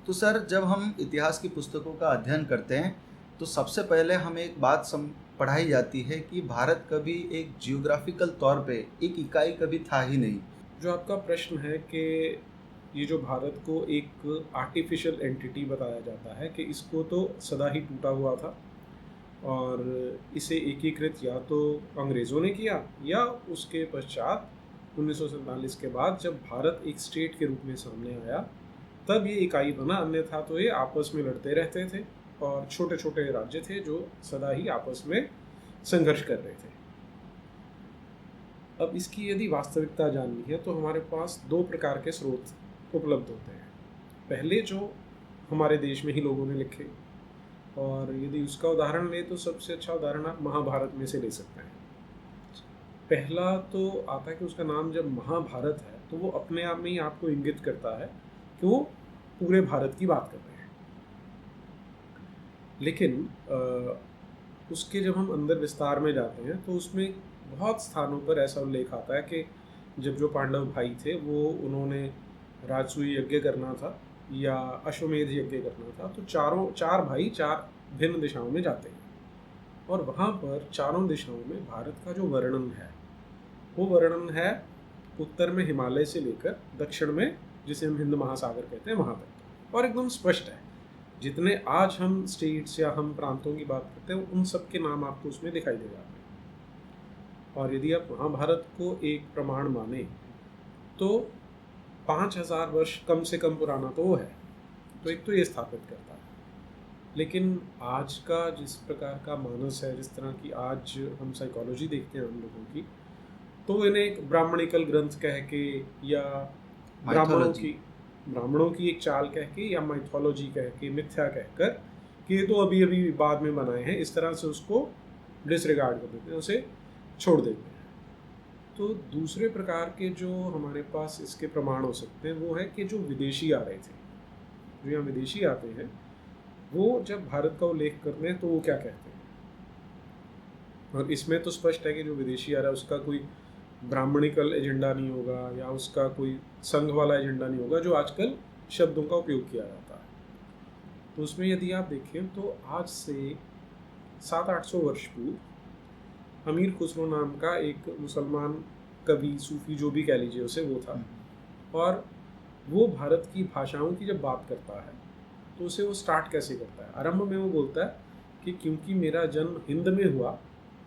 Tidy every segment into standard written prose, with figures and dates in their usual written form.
तो सर, जब हम इतिहास की पुस्तकों का अध्ययन करते हैं तो सबसे पहले हमें एक बात पढ़ाई जाती है कि भारत कभी एक जियोग्राफिकल तौर पे एक इकाई कभी था ही नहीं। जो आपका प्रश्न है कि ये जो भारत को एक आर्टिफिशियल एंटिटी बताया जाता है कि इसको तो सदा ही टूटा हुआ था और इसे एकीकृत या तो अंग्रेज़ों ने किया या उसके पश्चात 1947 के बाद जब भारत एक स्टेट के रूप में सामने आया तब ये इकाई बना, अन्यथा तो ये आपस में लड़ते रहते थे और छोटे छोटे राज्य थे जो सदा ही आपस में संघर्ष कर रहे थे। अब इसकी यदि वास्तविकता जाननी है तो हमारे पास दो प्रकार के स्रोत उपलब्ध होते हैं। पहले जो हमारे देश में ही लोगों ने लिखे, और यदि उसका उदाहरण लें तो सबसे अच्छा उदाहरण आप महाभारत में से ले सकते हैं। पहला तो आता है कि उसका नाम जब महाभारत है तो वो अपने आप में ही आपको इंगित करता है कि वो पूरे भारत की बात कर रहे हैं। लेकिन उसके जब हम अंदर विस्तार में जाते हैं तो उसमें बहुत स्थानों पर ऐसा उल्लेख आता है कि जब जो पांडव भाई थे वो उन्होंने राजसूय यज्ञ करना था या अश्वमेध यज्ञ करना था, तो चार भाई चार भिन्न दिशाओं में जाते हैं और वहाँ पर चारों दिशाओं में भारत का जो वर्णन है वो वर्णन है उत्तर में हिमालय से लेकर दक्षिण में, जिसे हम हिंद महासागर कहते हैं, वहाँ तक, और एकदम स्पष्ट है। जितने आज हम स्टेट्स या हम प्रांतों की बात करते हैं उन सब के नाम आपको उसमें दिखाई दे जाते हैं। और यदि आप महाभारत को एक प्रमाण माने तो 5000 वर्ष कम से कम पुराना तो वो है, तो एक तो ये स्थापित करता है। लेकिन आज का जिस प्रकार का मानस है, जिस तरह की आज हम साइकोलॉजी देखते हैं हम लोगों की, तो इन्हें एक ब्राह्मणिकल ग्रंथ कह के या माइथोलॉजी। ब्राह्मणों की एक चाल कह के या माइथोलॉजी कह के, मिथ्या कहकर कि ये तो अभी अभी बाद में बनाए हैं, इस तरह से उसको डिसरिगार्ड कर देते हैं, उसे छोड़ देते हैं। तो दूसरे प्रकार के जो हमारे पास इसके प्रमाण हो सकते हैं वो है कि जो विदेशी आ रहे थे, जो यहाँ विदेशी आते हैं, वो जब भारत का उल्लेख करते हैं तो वो क्या कहते हैं। और इसमें तो स्पष्ट है कि जो विदेशी आ रहा है उसका कोई ब्राह्मणिकल एजेंडा नहीं होगा या उसका कोई संघ वाला एजेंडा नहीं होगा जो आजकल शब्दों का उपयोग किया जाता है। तो उसमें यदि आप देखें तो आज से 700-800 वर्ष पूर्व अमीर खुसरो नाम का एक मुसलमान कवि, सूफी, जो भी कह लीजिए उसे, वो था। और वो भारत की भाषाओं की जब बात करता है तो उसे वो स्टार्ट कैसे करता है, आरंभ में वो बोलता है कि क्योंकि मेरा जन्म हिंद में हुआ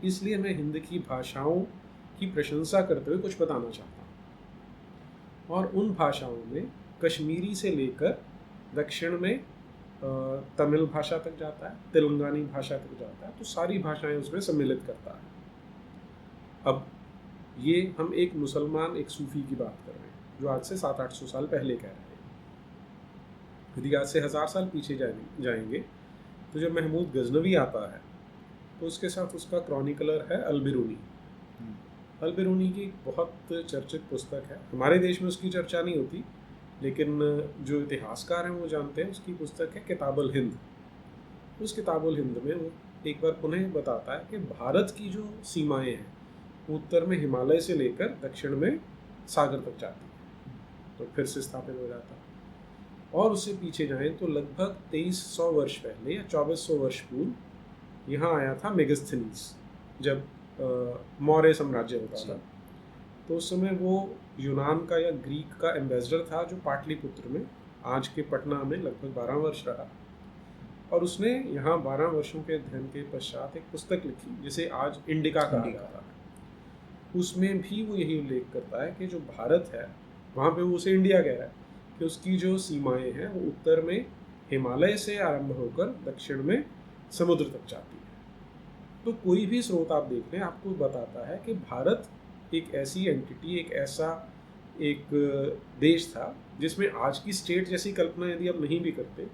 इसलिए मैं हिंद की भाषाओं की प्रशंसा करते हुए कुछ बताना चाहता हूँ। और उन भाषाओं में कश्मीरी से लेकर दक्षिण में तमिल भाषा तक जाता है, तेलंगानी भाषा तक जाता है, तो सारी भाषाएं उसमें सम्मिलित करता है। अब ये हम एक मुसलमान, एक सूफी की बात कर रहे हैं जो आज से 700-800 साल पहले कह रहे हैं। यदि आज से 1000 साल पीछे जाएंगे तो जब महमूद गजनवी आता है तो उसके साथ उसका क्रॉनिकलर है अल-बिरूनी। अल-बिरूनी की बहुत चर्चित पुस्तक है, हमारे देश में उसकी चर्चा नहीं होती लेकिन जो इतिहासकार हैं वो जानते हैं। उसकी पुस्तक है किताबुल हिंद। उस किताबुल हिंद में वो एक बार पुनः बताता है कि भारत की जो सीमाएं हैं उत्तर में हिमालय से लेकर दक्षिण में सागर तक जाती है, तो फिर से स्थापित हो जाता है। और उससे पीछे जाएं तो लगभग 2300 वर्ष पहले या 2400 वर्ष पूर्व यहाँ आया था मेगास्थनीज, जब मौर्य साम्राज्य होता था। तो उस समय वो यूनान का या ग्रीक का एम्बेसडर था जो पाटलिपुत्र में, आज के पटना में, लगभग 12 वर्ष रहा। और उसने यहाँ 12 वर्षों के अध्ययन के पश्चात एक पुस्तक लिखी जिसे आज इंडिका कहा जाता है। उसमें भी वो यही उल्लेख करता है कि जो भारत है वहाँ पे वो उसे इंडिया कह रहा है कि उसकी जो सीमाएं हैं वो उत्तर में हिमालय से आरंभ होकर दक्षिण में समुद्र तक जाती है। तो कोई भी स्रोत आप देख लें आपको बताता है कि भारत एक ऐसी एंटिटी, एक ऐसा एक देश था जिसमें आज की स्टेट जैसी कल्पना यदि आप नहीं भी करते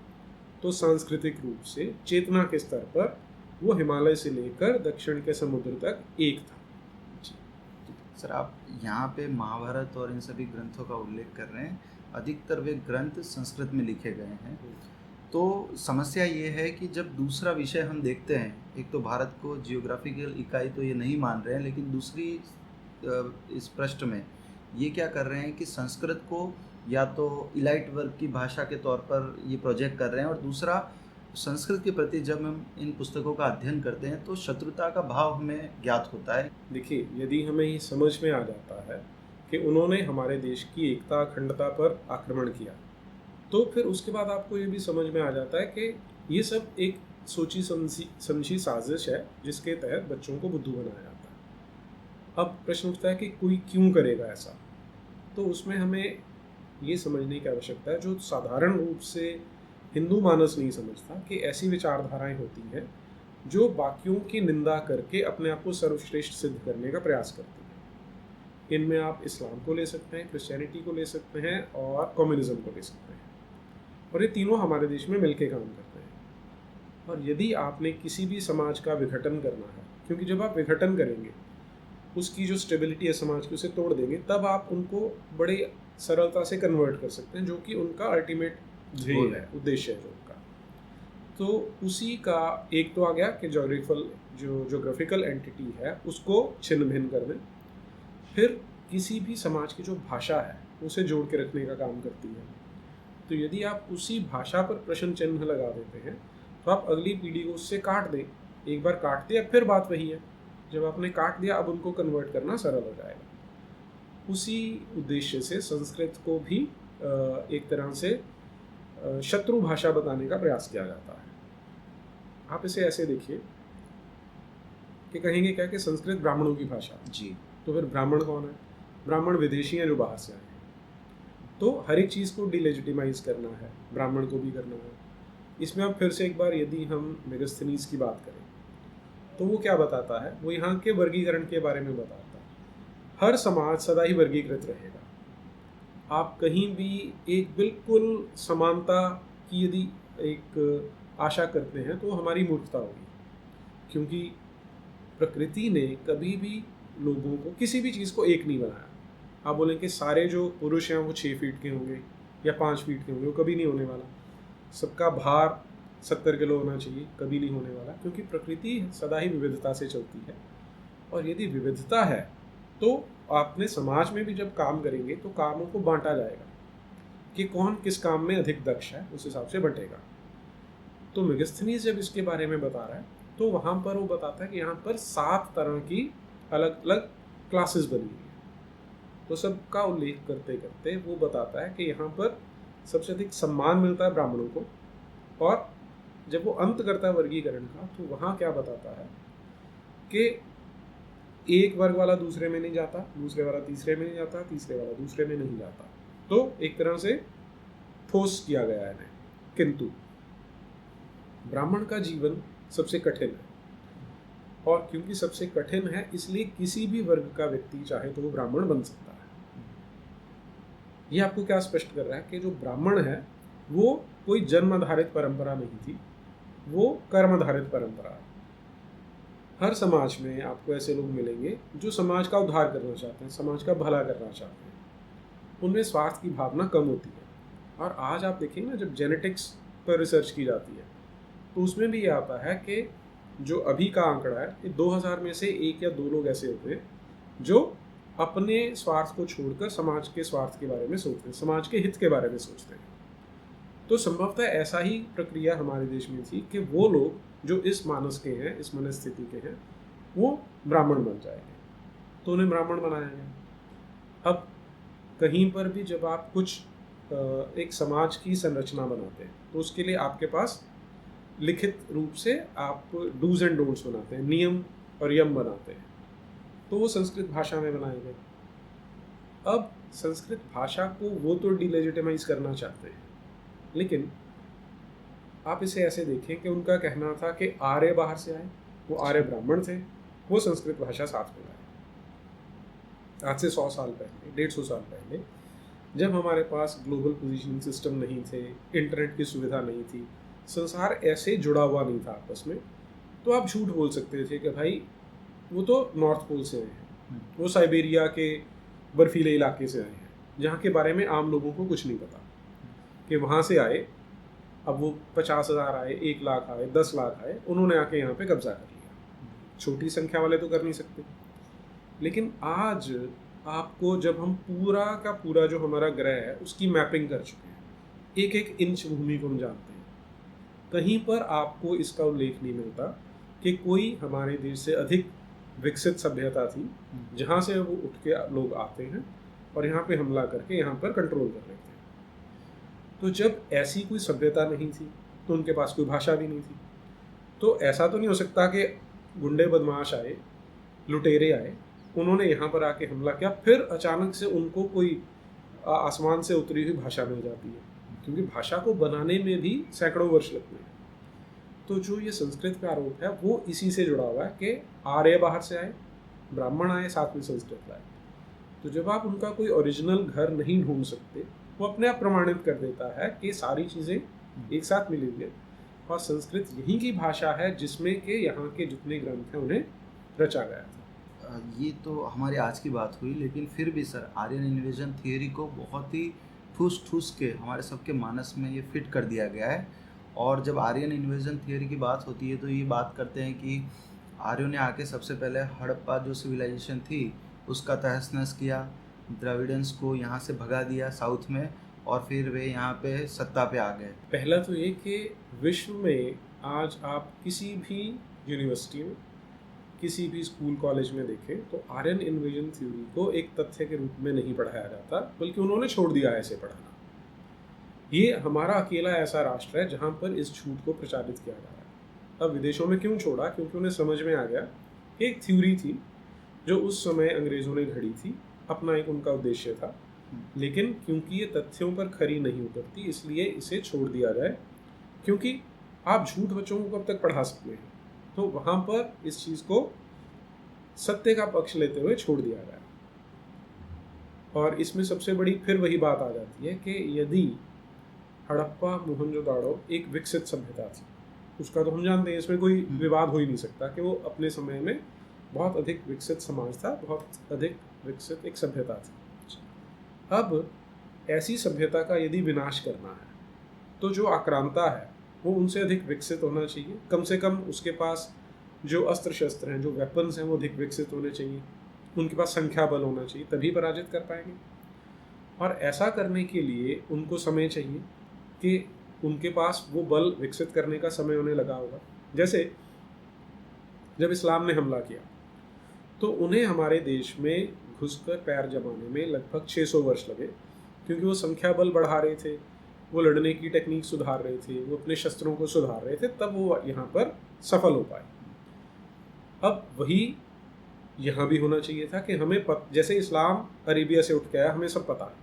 तो सांस्कृतिक रूप से, चेतना के स्तर पर वो हिमालय से लेकर दक्षिण के समुद्र तक एक था। सर, आप यहाँ पे महाभारत और इन सभी ग्रंथों का उल्लेख कर रहे हैं, अधिकतर वे ग्रंथ संस्कृत में लिखे गए हैं। तो समस्या ये है कि जब दूसरा विषय हम देखते हैं, एक तो भारत को जियोग्राफिकल इकाई तो ये नहीं मान रहे हैं, लेकिन दूसरी इस पृष्ठ में ये क्या कर रहे हैं कि संस्कृत को या तो इलाइट वर्ग की भाषा के तौर पर ये प्रोजेक्ट कर रहे हैं, और दूसरा संस्कृत के प्रति जब हम इन पुस्तकों का अध्ययन करते हैं तो शत्रुता का भाव हमें ज्ञात होता है। देखिए, यदि हमें ये समझ में आ जाता है कि उन्होंने हमारे देश की एकता अखंडता पर आक्रमण किया, तो फिर उसके बाद आपको ये भी समझ में आ जाता है कि ये सब एक सोची समझी साजिश है जिसके तहत बच्चों को बुद्धू बनाया जाता है। अब प्रश्न उठता है कि कोई क्यों करेगा ऐसा? तो उसमें हमें ये समझने की आवश्यकता है, जो साधारण रूप से हिंदू मानस नहीं समझता, कि ऐसी विचारधाराएं होती हैं जो बाकियों की निंदा करके अपने आप को सर्वश्रेष्ठ सिद्ध करने का प्रयास करती हैं। इनमें आप इस्लाम को ले सकते हैं, क्रिश्चियनिटी को ले सकते हैं और कम्युनिज्म को ले सकते हैं, और ये तीनों हमारे देश में मिलके काम करते हैं। और यदि आपने किसी भी समाज का विघटन करना है, क्योंकि जब आप विघटन करेंगे, उसकी जो स्टेबिलिटी है समाज की, उसे तोड़ देंगे, तब आप उनको बड़े सरलता से कन्वर्ट कर सकते हैं, जो कि उनका अल्टीमेट ध्येय है, उद्देश्य है जो उनका। तो उसी का एक तो आ गया कि जोग्राफिकल एंटिटी है उसको छिन्न भिन्न कर दें। फिर किसी भी समाज की जो भाषा है उसे जोड़ के रखने का काम करती है। तो यदि आप उसी भाषा पर प्रश्न चिन्ह लगा देते हैं तो आप अगली पीढ़ी को उससे काट दें। एक बार काट दिया, फिर बात वही है, जब आपने काट दिया अब उनको कन्वर्ट करना सरल हो जाएगा। उसी उद्देश्य से संस्कृत को भी एक तरह से शत्रु भाषा बताने का प्रयास किया जाता है। आप इसे ऐसे देखिए कि कहेंगे क्या कि संस्कृत ब्राह्मणों की भाषा जी। तो फिर ब्राह्मण कौन है? ब्राह्मण विदेशी हैं जो बाहर से आए हैं। तो हर एक चीज़ को डिलेजिटिमाइज करना है, ब्राह्मण को भी करना है। इसमें अब फिर से एक बार यदि हम मेगास्थनीज की बात करें तो वो क्या बताता है? वो यहाँ के वर्गीकरण के बारे में बताता है। हर समाज सदा ही वर्गीकृत रहेगा। आप कहीं भी एक बिल्कुल समानता की यदि एक आशा करते हैं तो हमारी मूर्खता होगी, क्योंकि प्रकृति ने कभी भी लोगों को किसी भी चीज़ को एक नहीं बनाया। आप बोलें कि सारे जो पुरुष हैं वो 6 फीट के होंगे या 5 फीट के होंगे, वो कभी नहीं होने वाला। सबका भार 70 किलो होना चाहिए, कभी नहीं होने वाला, क्योंकि प्रकृति सदा ही विविधता से चलती है। और यदि विविधता है तो आपने समाज में भी जब काम करेंगे तो कामों को बांटा जाएगा कि कौन किस काम में अधिक दक्ष है, उस हिसाब से बंटेगा। तो मेगास्थनीज जब इसके बारे में बता रहा है तो वहाँ पर वो बताता है कि यहाँ पर 7 तरह की अलग अलग क्लासेस बनी हुई है। तो सबका उल्लेख करते करते वो बताता है कि यहाँ पर सबसे अधिक सम्मान मिलता है ब्राह्मणों को, और जब वो अंत करता है वर्गीकरण का तो वहाँ क्या बताता है कि एक वर्ग वाला दूसरे में नहीं जाता, दूसरे वाला तीसरे में नहीं जाता, तीसरे वाला दूसरे में नहीं जाता। तो एक तरह से ठोस किया गया है। किंतु ब्राह्मण का जीवन सबसे कठिन है, और क्योंकि सबसे कठिन है इसलिए किसी भी वर्ग का व्यक्ति चाहे तो वो ब्राह्मण बन सकता है। ये आपको क्या स्पष्ट कर रहा है कि जो ब्राह्मण है वो कोई जन्म आधारित परंपरा नहीं थी, वो कर्म आधारित परंपरा है। हर समाज में आपको ऐसे लोग मिलेंगे जो समाज का उद्धार करना चाहते हैं, समाज का भला करना चाहते हैं। उनमें स्वार्थ की भावना कम होती है। और आज आप देखेंगे ना, जब जेनेटिक्स पर रिसर्च की जाती है तो उसमें भी ये आता है कि जो अभी का आंकड़ा है कि 2000 में से 1 या 2 लोग ऐसे होते हैं जो अपने स्वार्थ को छोड़कर समाज के स्वार्थ के बारे में सोचते हैं, समाज के हित के बारे में सोचते हैं। तो संभवतः ऐसा ही प्रक्रिया हमारे देश में थी कि वो लोग जो इस मानस के हैं, इस मनस्थिति के हैं, वो ब्राह्मण बन जाएंगे, तो उन्हें ब्राह्मण बनाया गया। अब कहीं पर भी जब आप कुछ एक समाज की संरचना बनाते हैं तो उसके लिए आपके पास लिखित रूप से आप डूज एंड डोंट्स बनाते हैं, नियम और यम बनाते हैं। तो वो संस्कृत भाषा में बनाए गए। अब संस्कृत भाषा को वो तो डिलेजिटिमाइज करना चाहते हैं, लेकिन आप इसे ऐसे देखें कि उनका कहना था कि आर्य बाहर से आए, वो आर्य ब्राह्मण थे, वो संस्कृत भाषा साथ में लाए। आज से 100 साल पहले, 150 साल पहले, जब हमारे पास ग्लोबल पोजीशनिंग सिस्टम नहीं थे, इंटरनेट की सुविधा नहीं थी, संसार ऐसे जुड़ा हुआ नहीं था आपस में, तो आप झूठ बोल सकते थे कि भाई वो तो नॉर्थ पोल से आए हैं, वो साइबेरिया के बर्फीले इलाके से आए हैं, जहाँ के बारे में आम लोगों को कुछ नहीं पता कि वहाँ से आए। अब वो 50,000 आए, 1 लाख आए, 10 लाख आए, उन्होंने आके यहाँ पे कब्जा कर लिया। छोटी संख्या वाले तो कर नहीं सकते। लेकिन आज आपको जब हम पूरा का पूरा जो हमारा ग्रह है उसकी मैपिंग कर चुके हैं, एक एक इंच भूमि को हम जानते हैं, कहीं पर आपको इसका उल्लेख नहीं मिलता कि कोई हमारे देश से अधिक विकसित सभ्यता थी जहाँ से वो उठ के लोग आते हैं और यहाँ पे हमला करके यहाँ पर कंट्रोल कर लेते हैं। तो जब ऐसी कोई सभ्यता नहीं थी तो उनके पास कोई भाषा भी नहीं थी, तो ऐसा तो नहीं हो सकता कि गुंडे बदमाश आए, लुटेरे आए, उन्होंने यहाँ पर आके हमला किया, फिर अचानक से उनको कोई आसमान से उतरी हुई भाषा मिल जाती है, क्योंकि भाषा को बनाने में भी सैकड़ों वर्ष लगते हैं। तो जो ये संस्कृत का आरोप है वो इसी से जुड़ा हुआ है कि आर्य बाहर से आए, ब्राह्मण आए, साथ में संस्कृत लाए। तो जब आप उनका कोई ओरिजिनल घर नहीं ढूंढ सकते, वो अपने आप प्रमाणित कर देता है कि सारी चीज़ें एक साथ मिली हुई है और संस्कृत यहीं की भाषा है जिसमें कि यहाँ के जितने ग्रंथ हैं उन्हें रचा गया था। ये तो हमारी आज की बात हुई, लेकिन फिर भी सर आर्यन इन्वेजन थियोरी को बहुत ही ठूस ठूस के हमारे सबके मानस में ये फिट कर दिया गया है। और जब आर्यन इन्वेजन थियोरी की बात होती है तो ये बात करते हैं कि आर्यों ने आके सबसे पहले हड़प्पा जो सिविलाइजेशन थी उसका तहस नहस किया, द्रविडियंस को यहाँ से भगा दिया साउथ में, और फिर वे यहाँ पे सत्ता पे आ गए। पहला तो ये कि विश्व में आज आप किसी भी यूनिवर्सिटी में, किसी भी स्कूल कॉलेज में देखें तो आर्यन इन्वेजन थ्योरी को एक तथ्य के रूप में नहीं पढ़ाया जाता, बल्कि उन्होंने छोड़ दिया है ऐसे पढ़ाना। ये हमारा अकेला ऐसा राष्ट्र है जहाँ पर इस झूठ को प्रचारित किया जा रहा है। अब विदेशों में क्यों छोड़ा? क्योंकि उन्हें समझ में आ गया कि एक थ्योरी थी जो उस समय अंग्रेज़ों ने घड़ी थी, अपना एक उनका उद्देश्य था, लेकिन क्योंकि ये तथ्यों पर खरी नहीं उतरती इसलिए इसे छोड़ दिया जाए, क्योंकि आप झूठ बच्चों को कब तक पढ़ा सकते हैं। तो वहाँ पर इस चीज़ को सत्य का पक्ष लेते हुए छोड़ दिया गया। और इसमें सबसे बड़ी फिर वही बात आ जाती है कि यदि हड़प्पा मोहनजोदाड़ो एक विकसित सभ्यता थी, उसका तो हम जानते हैं, इसमें कोई विवाद हो ही नहीं सकता कि वो अपने समय में बहुत अधिक विकसित समाज था, बहुत अधिक विकसित एक सभ्यता थी। अब ऐसी सभ्यता का यदि विनाश करना है तो जो आक्रांता है वो उनसे अधिक विकसित होना चाहिए, कम से कम उसके पास जो अस्त्र शस्त्र हैं, जो वेपन्स हैं वो अधिक विकसित होने चाहिए, उनके पास संख्या बल होना चाहिए, तभी पराजित कर पाएंगे। और ऐसा करने के लिए उनको समय चाहिए कि उनके पास वो बल विकसित करने का समय उन्हें लगा होगा। जैसे जब इस्लाम ने हमला किया तो उन्हें हमारे देश में घुसकर पैर जमाने में लगभग 600 वर्ष लगे, क्योंकि वो संख्या बल बढ़ा रहे थे, वो लड़ने की टेक्निक सुधार रहे थे, वो अपने शस्त्रों को सुधार रहे थे, तब वो यहाँ पर सफल हो पाए। अब वही यहाँ भी होना चाहिए था कि हमें जैसे इस्लाम अरेबिया से उठ के आया, हमें सब पता है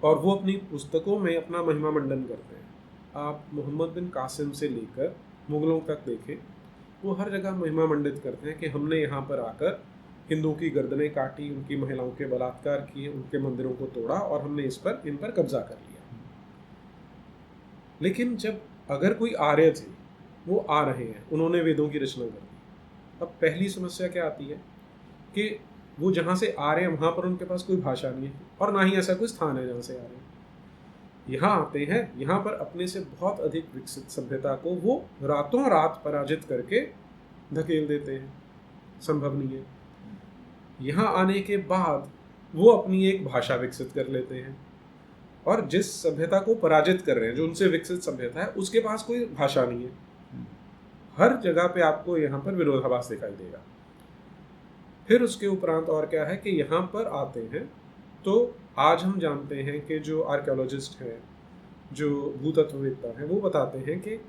और वो अपनी पुस्तकों में अपना महिमा मंडन करते हैं। आप मोहम्मद बिन कासिम से लेकर मुगलों तक देखें, वो हर जगह महिमा मंडित करते हैं कि हमने यहाँ पर आकर हिंदुओं की गर्दनें काटी, उनकी महिलाओं के बलात्कार किए, उनके मंदिरों को तोड़ा और हमने इन पर कब्जा कर लिया। लेकिन जब अगर कोई आर्य थे, वो आ रहे हैं, उन्होंने वेदों की रचना कर दी, अब पहली समस्या क्या आती है कि वो जहाँ से आ रहे हैं वहाँ पर उनके पास कोई भाषा नहीं है और ना ही ऐसा कोई स्थान है जहाँ से आ रहे हैं। यहाँ आते हैं, यहाँ पर अपने से बहुत अधिक विकसित सभ्यता को वो रातों रात पराजित करके धकेल देते हैं, संभव नहीं है। यहाँ आने के बाद वो अपनी एक भाषा विकसित कर लेते हैं और जिस सभ्यता को पराजित कर रहे हैं, जो उनसे विकसित सभ्यता है, उसके पास कोई भाषा नहीं है। हर जगह पे आपको यहाँ पर विरोधाभास दिखाई देगा। फिर उसके उपरांत और क्या है कि यहाँ पर आते हैं तो आज हम जानते हैं कि जो आर्कियोलॉजिस्ट हैं, जो भूतत्ववेत्ता हैं, वो बताते हैं कि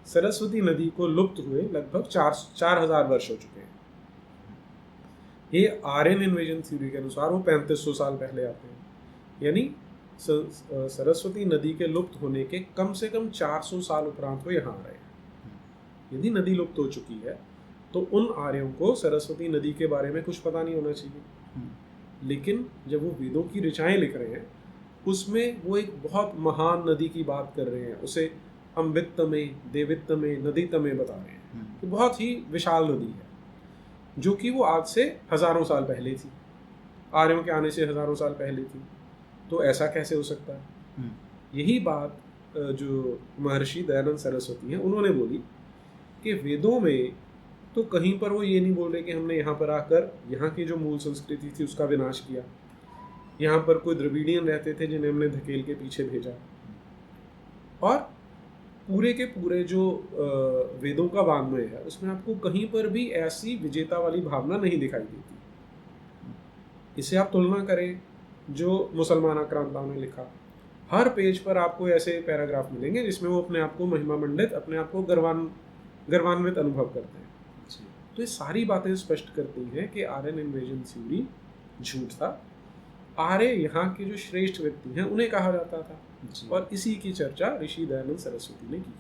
सरस्वती नदी को लुप्त हुए लगभग 4,000 वर्ष हो चुके हैं। ये आर्यन इन्वेजन थ्योरी के अनुसार वो 3500 साल पहले आते हैं, यानी सरस्वती नदी के लुप्त होने के कम से कम 400 साल उपरांत वो यहाँ आ रहे हैं। यदि नदी लुप्त हो चुकी है तो उन आर्यों को सरस्वती नदी के बारे में कुछ पता नहीं होना चाहिए, लेकिन जब वो वेदों की ऋचाएँ लिख रहे हैं उसमें वो एक बहुत महान नदी की बात कर रहे हैं, उसे अमृत में, देवित्त में, नदीत में बता रहे हैं कि बहुत ही विशाल नदी है, जो कि वो आज से हज़ारों साल पहले थी, आर्यों के आने से हज़ारों साल पहले थी। तो ऐसा कैसे हो सकता है? यही बात जो महर्षि दयानंद सरस्वती हैं उन्होंने बोली कि वेदों में तो कहीं पर वो ये नहीं बोल रहे कि हमने यहाँ पर आकर यहाँ की जो मूल संस्कृति थी उसका विनाश किया, यहाँ पर कोई द्रविडियन रहते थे जिन्हें हमने धकेल के पीछे भेजा। और पूरे के पूरे जो वेदों का वाङ्मय है उसमें आपको कहीं पर भी ऐसी विजेता वाली भावना नहीं दिखाई देती। इसे आप तुलना करें जो मुसलमान आक्रांताओं ने लिखा, हर पेज पर आपको ऐसे पैराग्राफ मिलेंगे जिसमें वो अपने आप को महिमा मंडित, अपने आप को गर्वान्वित अनुभव करते हैं। तो ये सारी बातें स्पष्ट करती हैं कि आर्यन इन्वेजन थ्योरी झूठ था। आर्य यहाँ के जो श्रेष्ठ व्यक्ति हैं उन्हें कहा जाता था, और इसी की चर्चा ऋषि दयानंद सरस्वती ने की।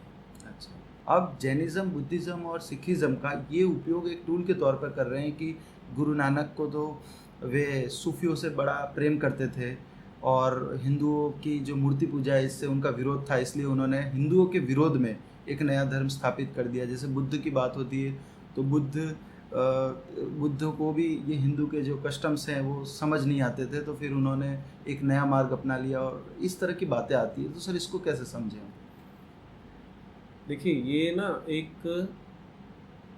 अच्छा, अब जैनिज्म, बुद्धिज्म और सिखिज्म का ये उपयोग एक टूल के तौर पर कर रहे हैं कि गुरु नानक को तो वे सूफियों से बड़ा प्रेम करते थे, और हिंदुओं की जो मूर्ति पूजा है इससे उनका विरोध था, इसलिए उन्होंने हिंदुओं के विरोध में एक नया धर्म स्थापित कर दिया। जैसे बुद्ध की बात होती है तो बुद्ध को भी ये हिंदू के जो कस्टम्स हैं वो समझ नहीं आते थे, तो फिर उन्होंने एक नया मार्ग अपना लिया, और इस तरह की बातें आती है। तो सर इसको कैसे समझें? देखिए, ये ना एक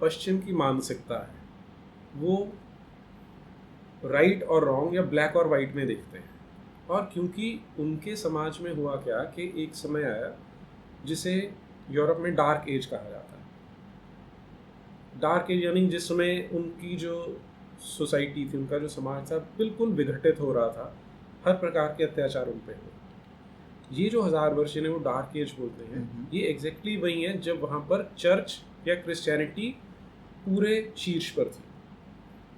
पश्चिम की मानसिकता है, वो राइट और रॉन्ग या ब्लैक और वाइट में देखते हैं। और क्योंकि उनके समाज में हुआ क्या कि एक समय आया जिसे यूरोप में डार्क एज कहा जाता है। डार्क एज यानी जिस समय उनकी जो सोसाइटी थी, उनका जो समाज था, बिल्कुल विघटित हो रहा था, हर प्रकार के अत्याचार उन पे हुए। ये जो 1000 वर्ष जिन्हें वो डार्क एज बोलते हैं, ये एग्जैक्टली वही है जब वहाँ पर चर्च या क्रिश्चियनिटी पूरे शीर्ष पर थी,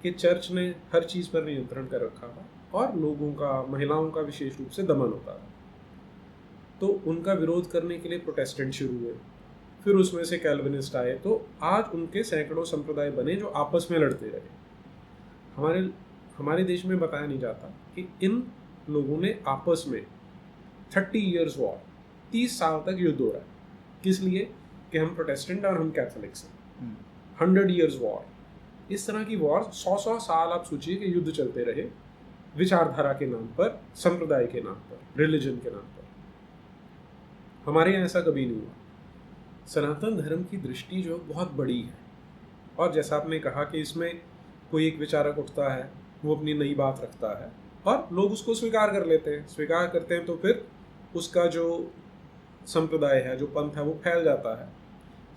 कि चर्च ने हर चीज़ पर नियंत्रण कर रखा था और लोगों का, महिलाओं का विशेष रूप से दमन होता था। तो उनका विरोध करने के लिए प्रोटेस्टेंट शुरू हुए, फिर उसमें से कैल्विनिस्ट आए, तो आज उनके सैकड़ों संप्रदाय बने जो आपस में लड़ते रहे। हमारे देश में बताया नहीं जाता कि इन लोगों ने आपस में 30 इयर्स वॉर, 30 साल तक युद्ध हो रहा है। किस लिए? कि हम प्रोटेस्टेंट और हम कैथोलिक्स हैं। 100 इयर्स वॉर, इस तरह की वॉर 100 साल आप सोचिए कि युद्ध चलते रहे, विचारधारा के नाम पर, संप्रदाय के नाम पर, रिलीजन के नाम पर। हमारे यहाँ ऐसा कभी नहीं हुआ। सनातन धर्म की दृष्टि जो बहुत बड़ी है, और जैसा आपने कहा कि इसमें कोई एक विचारक उठता है, वो अपनी नई बात रखता है और लोग उसको स्वीकार कर लेते हैं। स्वीकार करते हैं तो फिर उसका जो संप्रदाय है, जो पंथ है, वो फैल जाता है।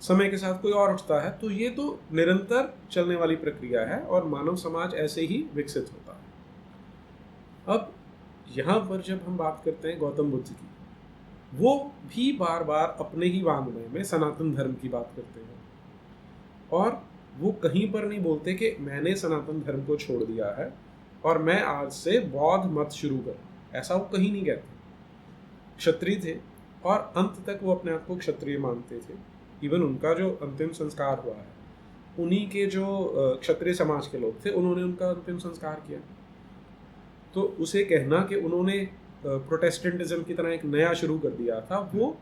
समय के साथ कोई और उठता है, तो ये तो निरंतर चलने वाली प्रक्रिया है और मानव समाज ऐसे ही विकसित होता है। अब यहाँ पर जब हम बात करते हैं गौतम बुद्ध की, वो भी बार बार अपने ही वाङ्मय में सनातन धर्म की बात करते हैं, और वो कहीं पर नहीं बोलते कि मैंने सनातन धर्म को छोड़ दिया है और मैं आज से बौद्ध मत शुरू करूं। ऐसा वो कहीं नहीं कहते। क्षत्रिय थे और अंत तक वो अपने आप को क्षत्रिय मानते थे। इवन उनका जो अंतिम संस्कार हुआ है, उन्हीं के जो क्षत्रिय समाज के लोग थे, उन्होंने उनका अंतिम संस्कार किया। तो उसे कहना कि उन्होंने प्रोटेस्टेंटिज्म की तरह एक नया शुरू कर दिया था, वो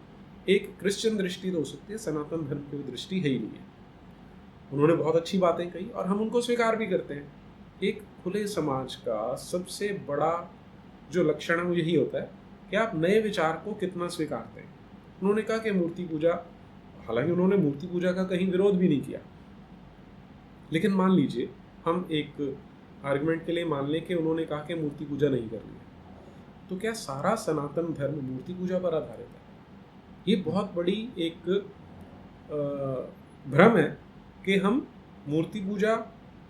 एक क्रिश्चियन दृष्टि तो हो सकती है, सनातन धर्म की दृष्टि है ही नहीं है। उन्होंने बहुत अच्छी बातें कही और हम उनको स्वीकार भी करते हैं। एक खुले समाज का सबसे बड़ा जो लक्षण है वो यही होता है कि आप नए विचार को कितना स्वीकारते हैं। उन्होंने कहा कि मूर्ति पूजा, हालांकि उन्होंने मूर्ति पूजा का कहीं विरोध भी नहीं किया, लेकिन मान लीजिए हम एक आर्गुमेंट के लिए मान लें कि उन्होंने कहा कि मूर्ति पूजा नहीं करनी है, तो क्या सारा सनातन धर्म मूर्ति पूजा पर आधारित है? ये बहुत बड़ी एक भ्रम है कि हम मूर्ति पूजा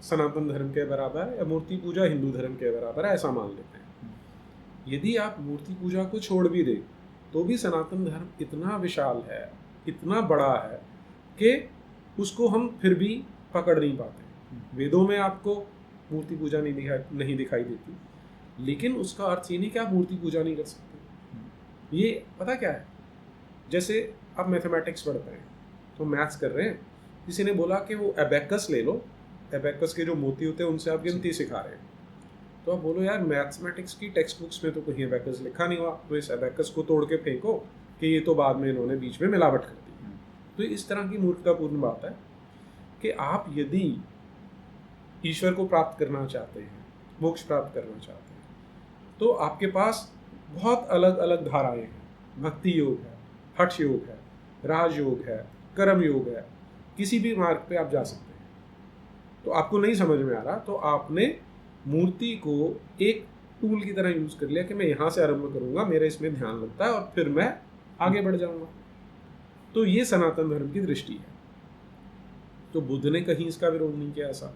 सनातन धर्म के बराबर है या मूर्ति पूजा हिंदू धर्म के बराबर है, ऐसा मान लेते हैं। यदि आप मूर्ति पूजा को छोड़ भी दें तो भी सनातन धर्म इतना विशाल है, इतना बड़ा है कि उसको हम फिर भी पकड़ नहीं पाते। वेदों में आपको मूर्ति पूजा नहीं दिखाई देती, लेकिन उसका अर्थ ये नहीं कि आप मूर्ति पूजा नहीं कर सकते। ये पता क्या है, जैसे आप मैथमेटिक्स पढ़ते हैं तो मैथ्स कर रहे हैं, किसी ने बोला कि वो एबेकस ले लो, एबेकस के जो मोती होते हैं उनसे आप गिनती सिखा रहे हैं, तो आप बोलो यार मैथमेटिक्स की टेक्स्ट बुक्स में तो कहीं एबेकस लिखा नहीं हुआ, तो इस एबेकस को तोड़ के फेंको कि ये तो बाद में इन्होंने बीच में मिलावट कर दी। तो इस तरह की मूर्खतापूर्ण बात है कि आप यदि ईश्वर को प्राप्त करना चाहते हैं, मोक्ष प्राप्त करना चाहते हैं, तो आपके पास बहुत अलग अलग धाराएं हैं। भक्ति योग है, हठ योग है, राज योग है, कर्म योग है, किसी भी मार्ग पे आप जा सकते हैं। तो आपको नहीं समझ में आ रहा, तो आपने मूर्ति को एक टूल की तरह यूज कर लिया कि मैं यहाँ से आरंभ करूंगा, मेरा इसमें ध्यान लगता है और फिर मैं आगे बढ़ जाऊंगा। तो ये सनातन धर्म की दृष्टि है। तो बुद्ध ने कहीं इसका विरोध नहीं किया ऐसा।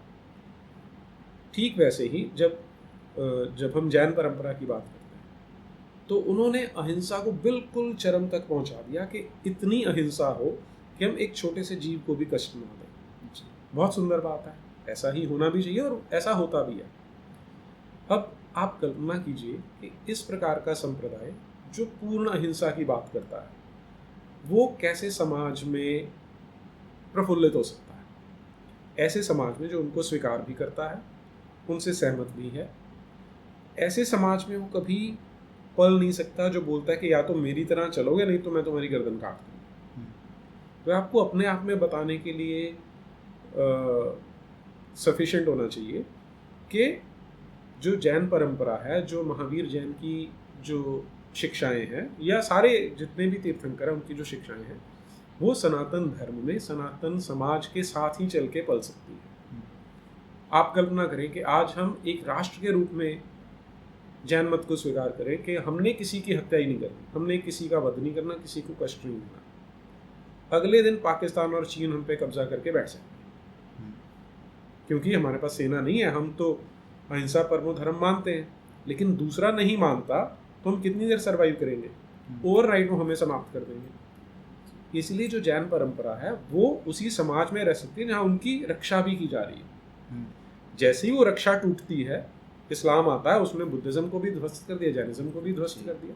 ठीक वैसे ही जब हम जैन परंपरा की बात करते हैं तो उन्होंने अहिंसा को बिल्कुल चरम तक पहुंचा दिया कि इतनी अहिंसा हो कि हम एक छोटे से जीव को भी कष्ट ना दें। बहुत सुंदर बात है, ऐसा ही होना भी चाहिए और ऐसा होता भी है। अब आप कल्पना कीजिए कि इस प्रकार का संप्रदाय जो पूर्ण अहिंसा की बात करता है वो कैसे समाज में प्रफुल्लित हो सकता है। ऐसे समाज में जो उनको स्वीकार भी करता है, उनसे सहमत भी है, ऐसे समाज में वो कभी पल नहीं सकता जो बोलता है कि या तो मेरी तरह चलोगे नहीं तो मैं तुम्हारी गर्दन काट दूंगा। तो आपको अपने आप में बताने के लिए सफिशिएंट होना चाहिए कि जो जैन परंपरा है, जो महावीर जैन की जो शिक्षाएं हैं या सारे जितने भी तीर्थंकर हैं उनकी जो शिक्षाएं हैं वो सनातन धर्म में सनातन समाज के साथ ही चल के पल सकती है। आप कल्पना करें कि आज हम एक राष्ट्र के रूप में जैन मत को स्वीकार करें कि हमने किसी की हत्या ही नहीं करनी, हमने किसी का वध नहीं करना, किसी को कष्ट नहीं देना। अगले दिन पाकिस्तान और चीन हम पे कब्जा करके बैठ सकते हैं क्योंकि हमारे पास सेना नहीं है। हम तो अहिंसा परमो धर्म मानते हैं, लेकिन दूसरा नहीं मानता तो हम कितनी देर सरवाइव करेंगे? ओवरनाइट वो हमें समाप्त कर देंगे। इसलिए जो जैन परंपरा है वो उसी समाज में रह सकती है जहाँ उनकी रक्षा भी की जा रही है। जैसे ही वो रक्षा टूटती है, इस्लाम आता है, उसने बुद्धिज्म को भी ध्वस्त कर दिया, जैनिज्म को भी ध्वस्त कर दिया।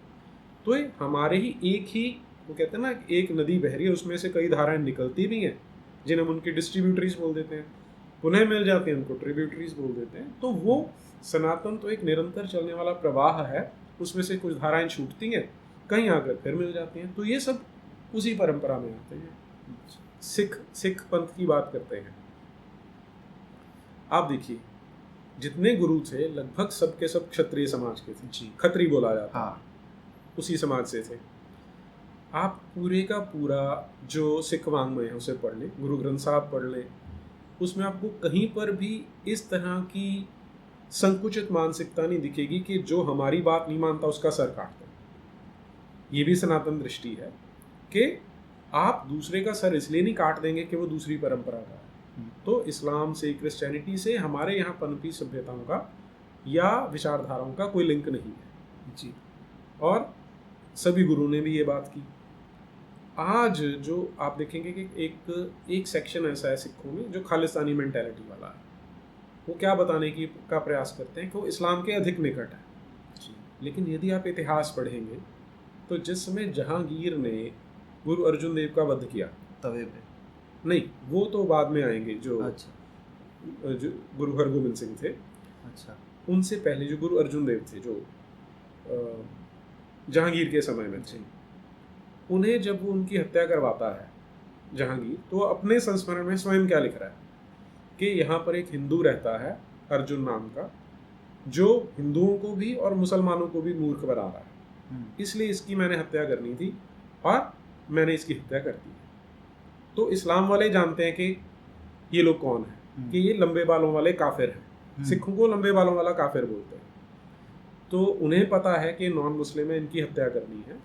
तो ये हमारे ही एक ही, वो कहते हैं ना, एक नदी बह रही है, उसमें से कई धाराएं निकलती भी हैं जिन्हें हम उनकी डिस्ट्रीब्यूटरीज बोल देते हैं, पुनः मिल जाते हैं उनको ट्रिब्यूटरीज बोल देते हैं। तो वो सनातन तो एक निरंतर चलने वाला प्रवाह है, उसमें से कुछ धाराएं छूटती हैं, कहीं आकर फिर मिल जाती हैं। तो ये सब उसी परंपरा में आते हैं। सिख पंथ की बात करते हैं, आप देखिए जितने गुरु थे लगभग सबके सब क्षत्रिय समाज के थे। जी, खत्री बोला जाता, हाँ, उसी समाज से थे। आप पूरे का पूरा जो सिख वाङ्मय है उसे पढ़ लें, गुरु ग्रंथ साहब पढ़ लें, उसमें आपको कहीं पर भी इस तरह की संकुचित मानसिकता नहीं दिखेगी कि जो हमारी बात नहीं मानता उसका सर काट दो। ये भी सनातन दृष्टि है कि आप दूसरे का सर इसलिए नहीं काट देंगे कि वो दूसरी परंपरा का है। तो इस्लाम से, क्रिश्चियनिटी से हमारे यहाँ पनपी सभ्यताओं का या विचारधाराओं का कोई लिंक नहीं है। जी, और सभी गुरु ने भी ये बात की। आज जो आप देखेंगे कि एक सेक्शन ऐसा है सिखों में जो खालिस्तानी मेंटालिटी वाला है। वो क्या बताने की का प्रयास करते हैं कि वो इस्लाम के अधिक निकट है। जी, लेकिन यदि आप इतिहास पढ़ेंगे तो जिस समय जहांगीर ने गुरु अर्जुन देव का वध किया, तवे पे नहीं, वो तो बाद में आएंगे, जो गुरु हरगोबिंद सिंह थे, अच्छा, उनसे पहले जो गुरु अर्जुन देव थे जो जहांगीर के समय में थे, उन्हें जब वो उनकी हत्या करवाता है जहांगीर, तो अपने संस्मरण में स्वयं क्या लिख रहा है कि यहाँ पर एक हिंदू रहता है अर्जुन नाम का, जो हिंदुओं को भी और मुसलमानों को भी मूर्ख बना रहा है, इसलिए इसकी मैंने हत्या करनी थी और मैंने इसकी हत्या कर दी। तो इस्लाम वाले जानते हैं कि ये लोग कौन है, कि ये लंबे बालों वाले काफिर हैं। सिखों को लंबे बालों वाला काफिर बोलते हैं। तो उन्हें पता है कि नॉन मुस्लिम है, इनकी हत्या करनी है।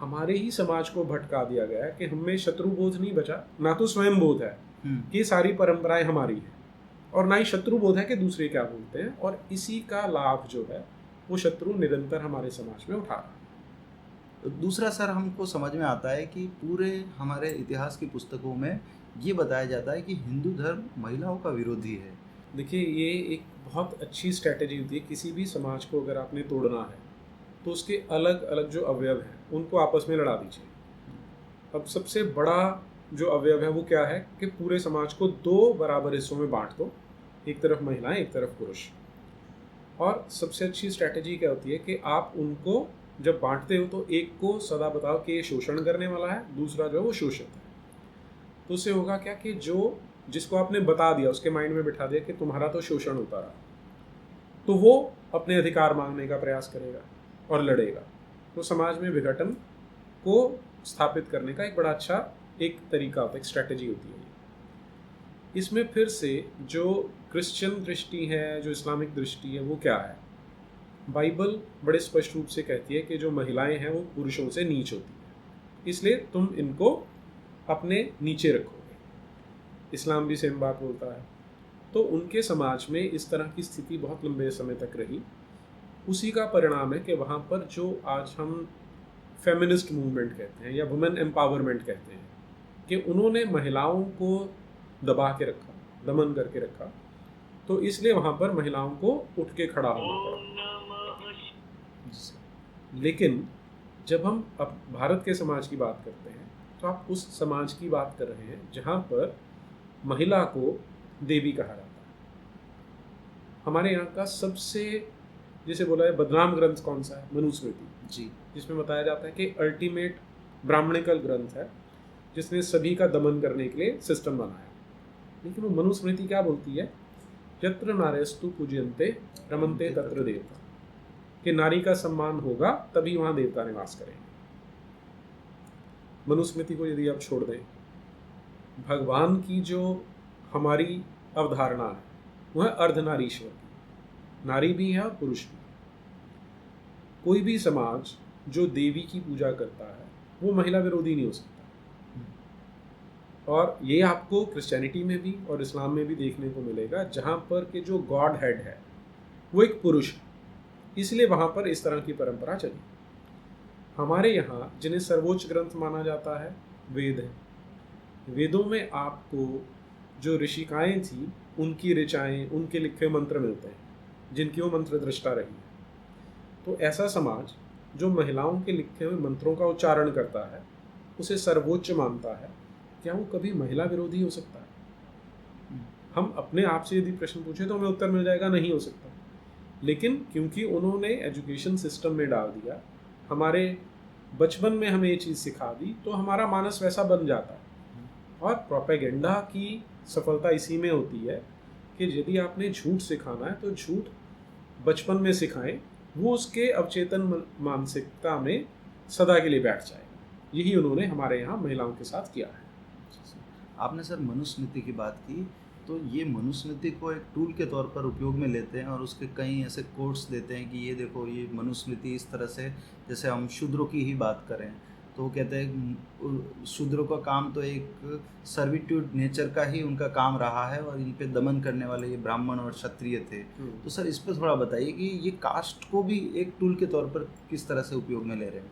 हमारे ही समाज को भटका दिया गया है कि हमें शत्रु बोध नहीं बचा, ना तो स्वयं बोध है कि सारी परंपराएं हमारी हैं, और ना ही शत्रु बोध है कि दूसरे क्या बोलते हैं। और इसी का लाभ जो है वो शत्रु निरंतर हमारे समाज में उठा रहा है। दूसरा सर, हमको समझ में आता है कि पूरे हमारे इतिहास की पुस्तकों में ये बताया जाता है कि हिंदू धर्म महिलाओं का विरोधी है। देखिए, ये एक बहुत अच्छी स्ट्रैटेजी होती है। किसी भी समाज को अगर आपने तोड़ना है तो उसके अलग अलग जो अवयव हैं उनको आपस में लड़ा दीजिए। अब सबसे बड़ा जो अवयव है वो क्या है कि पूरे समाज को 2 बराबर हिस्सों में बांट दो, एक तरफ महिलाएं, एक तरफ पुरुष। और सबसे अच्छी स्ट्रैटेजी क्या होती है कि आप उनको जब बांटते हो तो एक को सदा बताओ कि ये शोषण करने वाला है, दूसरा जो है वो शोषित है। तो उससे होगा क्या कि जो जिसको आपने बता दिया उसके माइंड में बिठा दिया कि तुम्हारा तो शोषण होता रहा, तो वो अपने अधिकार मांगने का प्रयास करेगा और लड़ेगा। तो समाज में विघटन को स्थापित करने का एक बड़ा अच्छा एक तरीका होता है, एक स्ट्रैटेजी होती है। इसमें फिर से जो क्रिश्चियन दृष्टि है, जो इस्लामिक दृष्टि है, वो क्या है? बाइबल बड़े स्पष्ट रूप से कहती है कि जो महिलाएं हैं वो पुरुषों से नीच होती हैं, इसलिए तुम इनको अपने नीचे रखोगे। इस्लाम भी सेम बात बोलता है। तो उनके समाज में इस तरह की स्थिति बहुत लंबे समय तक रही। उसी का परिणाम है कि वहाँ पर जो आज हम फेमिनिस्ट मूवमेंट कहते हैं या वुमेन एम्पावरमेंट कहते हैं, कि उन्होंने महिलाओं को दबा के रखा, दमन करके रखा, तो इसलिए वहाँ पर महिलाओं को उठ के खड़ा होना पड़ा। लेकिन जब हम अब भारत के समाज की बात करते हैं तो आप उस समाज की बात कर रहे हैं जहाँ पर महिला को देवी कहा जाता है। हमारे यहाँ का सबसे, जैसे बोला है, बदनाम ग्रंथ कौन सा है? मनुस्मृति जी, जिसमें बताया जाता है कि अल्टीमेट ब्राह्मणिकल ग्रंथ है जिसने सभी का दमन करने के लिए सिस्टम बनाया। लेकिन वो मनुस्मृति क्या बोलती है? यत्र नार्यस्तु पूज्यन्ते रमन्ते तत्र देवता, कि नारी का सम्मान होगा तभी वहां देवता निवास करेंगे। मनुस्मृति को यदि आप छोड़ दें, भगवान की जो हमारी अवधारणा है वह है अर्धनारीश्वर की। नारी भी है और पुरुष भी। कोई भी समाज जो देवी की पूजा करता है वो महिला विरोधी नहीं हो सकता। और ये आपको क्रिश्चियनिटी में भी और इस्लाम में भी देखने को मिलेगा, जहाँ पर के जो गॉड हेड है वो एक पुरुष है, इसलिए वहाँ पर इस तरह की परंपरा चली। हमारे यहाँ जिन्हें सर्वोच्च ग्रंथ माना जाता है वेद है। वेदों में आपको जो ऋषिकाएँ थी उनकी ऋचाएँ, उनके लिखे मंत्र मिलते हैं जिनकी वो मंत्र दृष्टा रही है। तो ऐसा समाज जो महिलाओं के लिखे हुए मंत्रों का उच्चारण करता है, उसे सर्वोच्च मानता है, क्या वो कभी महिला विरोधी हो सकता है? हम अपने आप से यदि प्रश्न पूछे तो हमें उत्तर मिल जाएगा, नहीं हो सकता। लेकिन क्योंकि उन्होंने एजुकेशन सिस्टम में डाल दिया, हमारे बचपन में हमें ये चीज़ सिखा दी, तो हमारा मानस वैसा बन जाता है। और प्रोपेगेंडा की सफलता इसी में होती है कि यदि आपने झूठ सिखाना है तो झूठ बचपन में सिखाएं, वो उसके अवचेतन मानसिकता में सदा के लिए बैठ जाएगा। यही उन्होंने हमारे यहाँ महिलाओं के साथ किया है। आपने सर मनुस्मृति की बात की, तो ये मनुस्मृति को एक टूल के तौर पर उपयोग में लेते हैं और उसके कई ऐसे कोट्स देते हैं कि ये देखो ये मनुस्मृति इस तरह से, जैसे हम शूद्रों की ही बात करें तो वो कहते हैं शूद्रों का काम तो एक सर्विट्यूड नेचर का ही उनका काम रहा है और इन पे दमन करने वाले ये ब्राह्मण और क्षत्रिय थे। तो सर इस पर थोड़ा बताइए कि ये कास्ट को भी एक टूल के तौर पर किस तरह से उपयोग में ले रहे हैं?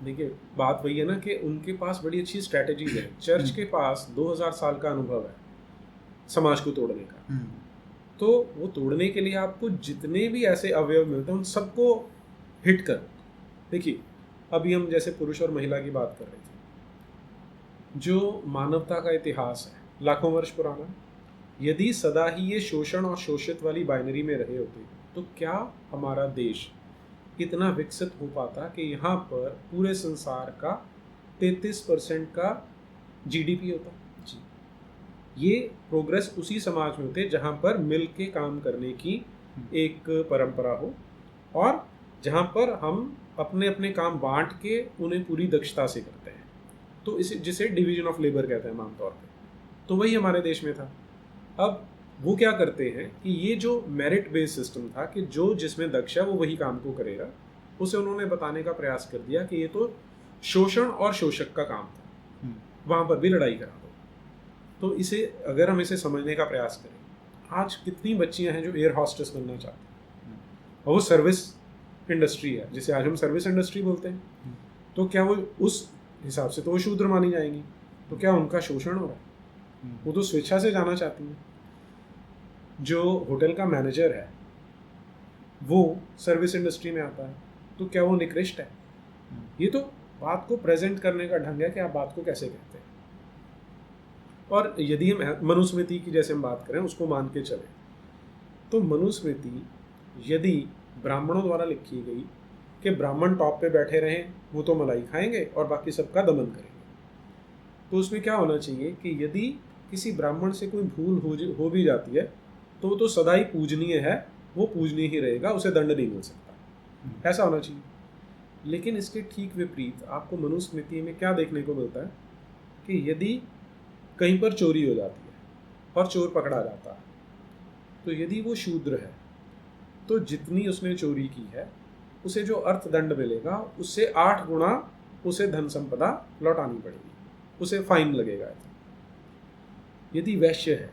देखिए, बात वही है ना कि उनके पास बड़ी अच्छी स्ट्रैटेजीज है। चर्च के पास 2000 साल का अनुभव है समाज को तोड़ने का। तो वो तोड़ने के लिए आपको जितने भी ऐसे अवयव मिलते हैं उन सबको हिट कर। देखिए, अभी हम जैसे पुरुष और महिला की बात कर रहे थे, जो मानवता का इतिहास है लाखों वर्ष पुराना, यदि सदा ही ये शोषण और शोषित वाली बाइनरी में रहे होते तो क्या हमारा देश इतना विकसित हो पाता कि यहाँ पर पूरे संसार का 33% का जीडीपी होता? जी, ये प्रोग्रेस उसी समाज में होते जहाँ पर मिल के काम करने की एक परंपरा हो और जहाँ पर हम अपने अपने काम बांट के उन्हें पूरी दक्षता से करते हैं। तो इसे जिसे डिवीजन ऑफ लेबर कहते हैं आमतौर पे, तो वही हमारे देश में था। अब वो क्या करते हैं कि ये जो मेरिट बेस्ड सिस्टम था कि जो जिसमें दक्ष है वो वही काम को करेगा, उसे उन्होंने बताने का प्रयास कर दिया कि ये तो शोषण और शोषक का काम था, वहाँ पर भी लड़ाई करा दो। तो इसे अगर हम इसे समझने का प्रयास करें, आज कितनी बच्चियां हैं जो एयर हॉस्टेस बनना चाहती हैं और वो सर्विस इंडस्ट्री है जिसे आज हम सर्विस इंडस्ट्री बोलते हैं, तो क्या वो उस हिसाब से तो वो शूद्र मानी जाएंगी? तो क्या उनका शोषण हो रहा है? वो तो स्वेच्छा से जाना चाहती हैं। जो होटल का मैनेजर है वो सर्विस इंडस्ट्री में आता है, तो क्या वो निकृष्ट है? ये तो बात को प्रेजेंट करने का ढंग है कि आप बात को कैसे कहते हैं। और यदि हम मनुस्मृति की जैसे हम बात करें उसको मान के चले, तो मनुस्मृति यदि ब्राह्मणों द्वारा लिखी गई कि ब्राह्मण टॉप पे बैठे रहें, वो तो मलाई खाएंगे और बाकी सबका दमन करेंगे, तो उसमें क्या होना चाहिए कि यदि किसी ब्राह्मण से कोई भूल हो भी जाती है तो वो तो सदा ही पूजनीय है, वो पूजनीय ही रहेगा, उसे दंड नहीं मिल सकता, ऐसा होना चाहिए। लेकिन इसके ठीक विपरीत आपको मनुस्मृति में क्या देखने को मिलता है कि यदि कहीं पर चोरी हो जाती है और चोर पकड़ा जाता है, तो यदि वो शूद्र है तो जितनी उसने चोरी की है उसे जो अर्थदंड मिलेगा उससे 8 गुना उसे धन संपदा लौटानी पड़ेगी, उसे फाइन लगेगा। यदि वैश्य है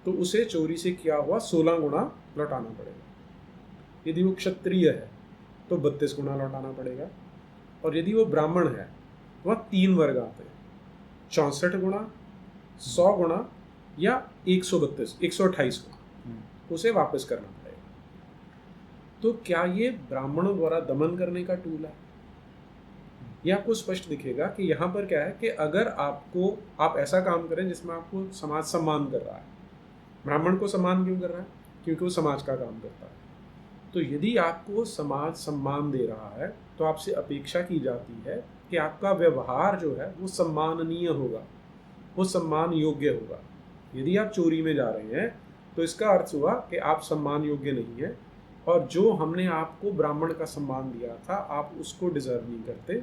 तो उसे चोरी से किया हुआ 16 गुना लौटाना पड़ेगा। यदि वो क्षत्रिय है तो 32 गुना लौटाना पड़ेगा। और यदि वो ब्राह्मण है, वह 3 वर्ग आते हैं, 64 गुना, 100 गुना या 128 गुना उसे वापस करना पड़ेगा। तो क्या ये ब्राह्मणों द्वारा दमन करने का टूल है? ये आपको स्पष्ट दिखेगा कि यहाँ पर क्या है कि अगर आप ऐसा काम करें जिसमें आपको समाज सम्मान कर रहा है। ब्राह्मण को सम्मान क्यों कर रहा है? क्योंकि वो समाज का काम करता है। तो यदि आपको समाज सम्मान दे रहा है तो आपसे अपेक्षा की जाती है कि आपका व्यवहार जो है वो सम्माननीय होगा, वो सम्मान योग्य होगा। यदि आप चोरी में जा रहे हैं तो इसका अर्थ हुआ कि आप सम्मान योग्य नहीं है, और जो हमने आपको ब्राह्मण का सम्मान दिया था आप उसको डिजर्व नहीं करते।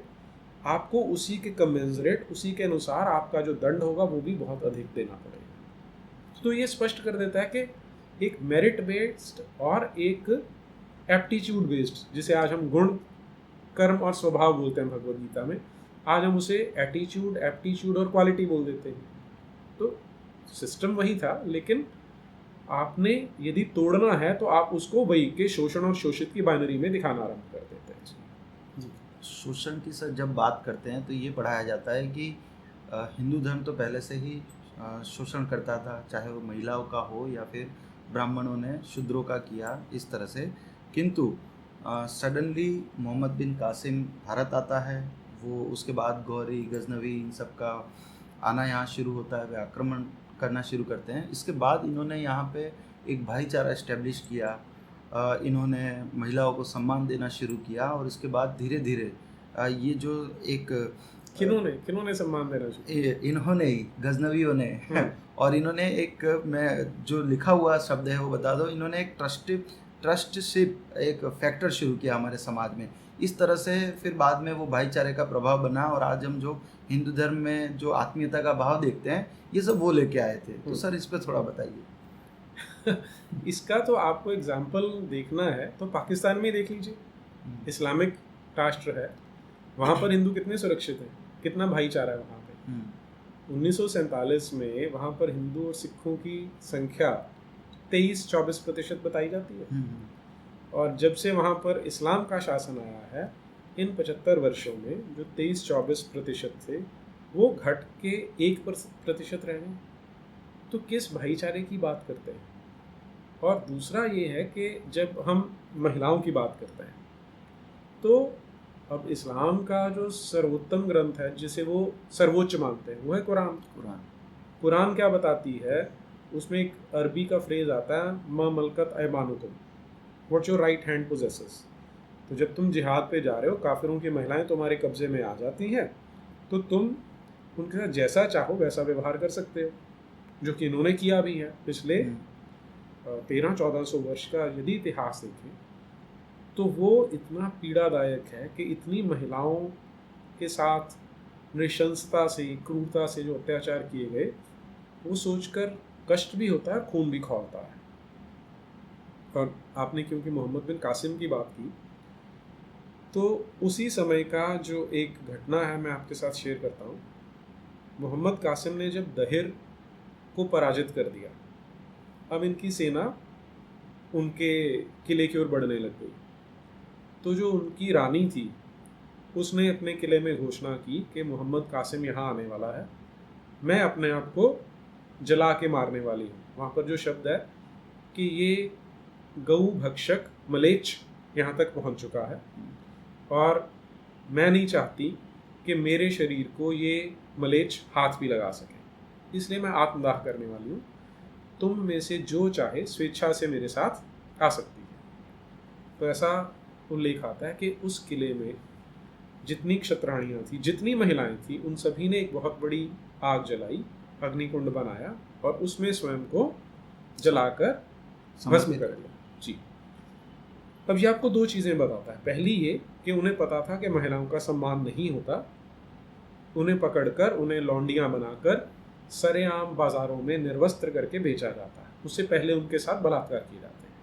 आपको उसी के कमेंसरेट, उसी के अनुसार आपका जो दंड होगा वो भी बहुत अधिक देना पड़ेगा। तो ये स्पष्ट कर देता है कि एक मेरिट बेस्ड और एक एप्टीट्यूड बेस्ड, जिसे आज हम गुण, कर्म और स्वभाव बोलते हैं भगवद गीता में, आज हम उसे एटीट्यूड, एप्टीट्यूड और क्वालिटी बोल देते हैं। तो सिस्टम वही था, लेकिन आपने यदि तोड़ना है तो आप उसको वही के शोषण और शोषित की बाइनरी में दिखाना आरंभ कर देते हैं। जी, शोषण की सर जब बात करते हैं तो ये पढ़ाया जाता है कि हिंदू धर्म तो पहले से ही शोषण करता था, चाहे वो महिलाओं का हो या फिर ब्राह्मणों ने शूद्रों का किया, इस तरह से। किंतु सडनली मोहम्मद बिन कासिम भारत आता है, वो उसके बाद गौरी, गजनवी, इन सब का आना यहाँ शुरू होता है, वे आक्रमण करना शुरू करते हैं। इसके बाद इन्होंने यहाँ पे एक भाईचारा इस्टेब्लिश किया, इन्होंने महिलाओं को सम्मान देना शुरू किया, और इसके बाद धीरे धीरे ये जो एक किन्होंने सम्मान देना शुरू किया? इन्होंने ही, गजनवियों ने और इन्होंने एक, मैं जो लिखा हुआ शब्द है वो बता दो, इन्होंने एक ट्रस्टशिप एक फैक्टर शुरू किया हमारे समाज में। इस तरह से फिर बाद में वो भाईचारे का प्रभाव बना, और आज हम जो हिंदू धर्म में जो आत्मीयता का भाव देखते हैं, ये सब वो लेके आए थे। तो सर इस पर थोड़ा बताइए। इसका तो आपको एग्जाम्पल देखना है तो पाकिस्तान में देख लीजिए, इस्लामिक राष्ट्र है, वहाँ पर हिंदू कितने सुरक्षित हैं, कितना भाईचारा है वहाँ पे। 1947 में वहाँ पर हिंदू और सिखों की संख्या 23-24% बताई जाती है, और जब से वहाँ पर इस्लाम का शासन आया है, इन 75 वर्षों में जो 23-24% थे वो घट के 1% रह गए। तो किस भाईचारे की बात करते हैं? और दूसरा ये है कि जब हम महिलाओं की बात करते हैं तो अब इस्लाम का जो सर्वोत्तम ग्रंथ है जिसे वो सर्वोच्च मानते हैं वो है कुरान। कुरान क्या बताती है? उसमें एक अरबी का फ्रेज आता है, मा मलकत ऐमानुकुम, what your right hand possesses. तो जब तुम जिहाद पे जा रहे हो, काफिरों की महिलाएं तुम्हारे कब्जे में आ जाती हैं, तो तुम उनके साथ जैसा चाहो वैसा व्यवहार कर सकते हो, जो कि इन्होंने किया भी है। पिछले 1300-1400 वर्ष का यदि इतिहास देखें तो वो इतना पीड़ादायक है कि इतनी महिलाओं के साथ नृशंसता से, क्रूरता से जो अत्याचार किए गए, वो सोचकर कष्ट भी होता है, खून भी खौलता है। और आपने क्योंकि मोहम्मद बिन कासिम की बात की, तो उसी समय का जो एक घटना है मैं आपके साथ शेयर करता हूँ। मोहम्मद कासिम ने जब दहिर को पराजित कर दिया, अब इनकी सेना उनके किले की ओर बढ़ने लग गई। तो जो उनकी रानी थी उसने अपने किले में घोषणा की कि मोहम्मद कासिम यहाँ आने वाला है, मैं अपने आप को जला के मारने वाली हूँ। वहाँ पर जो शब्द है कि ये गऊ भक्षक मलेच्छ यहाँ तक पहुँच चुका है, और मैं नहीं चाहती कि मेरे शरीर को ये मलेच्छ हाथ भी लगा सके, इसलिए मैं आत्मदाह करने वाली हूँ। तुम में से जो चाहे स्वेच्छा से मेरे साथ आ सकती है। तो ऐसा उल्लेख आता है कि उस किले में जितनी क्षत्राणियाँ थी, जितनी महिलाएं थी, उन सभी ने एक बहुत बड़ी आग जलाई, अग्निकुंड बनाया और उसमें स्वयं को जलाकर भस्म कर दिया। जी। अब ये आपको दो चीज़ें बताता है। पहली ये कि उन्हें पता था कि महिलाओं का सम्मान नहीं होता, उन्हें पकड़कर, उन्हें लौंडियाँ बनाकर सरेआम बाज़ारों में निर्वस्त्र करके बेचा जाता है। उससे पहले उनके साथ बलात्कार किए जाते हैं,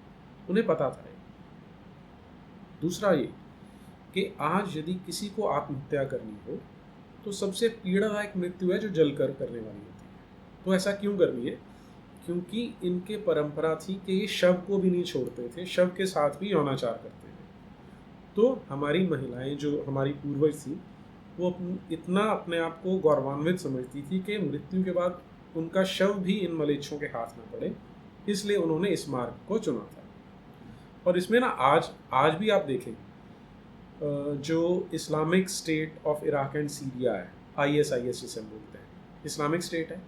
उन्हें पता था ये। दूसरा ये कि आज यदि किसी को आत्महत्या करनी हो तो सबसे पीड़ादायक मृत्यु है जो जलकर करने वाली होती है। तो ऐसा क्यों करनी है? क्योंकि इनके परंपरा थी कि ये शव को भी नहीं छोड़ते थे, शव के साथ भी यौनाचार करते थे। तो हमारी महिलाएं, जो हमारी पूर्वज थी, वो इतना अपने आप को गौरवान्वित समझती थी कि मृत्यु के बाद उनका शव भी इन मलेच्छों के हाथ में पड़े, इसलिए उन्होंने इस मार्ग को चुना था। और इसमें ना आज भी आप देखें, जो Islamic state of Iraq and Syria है, ISIS जिसे हम बोलते हैं, इस्लामिक स्टेट है,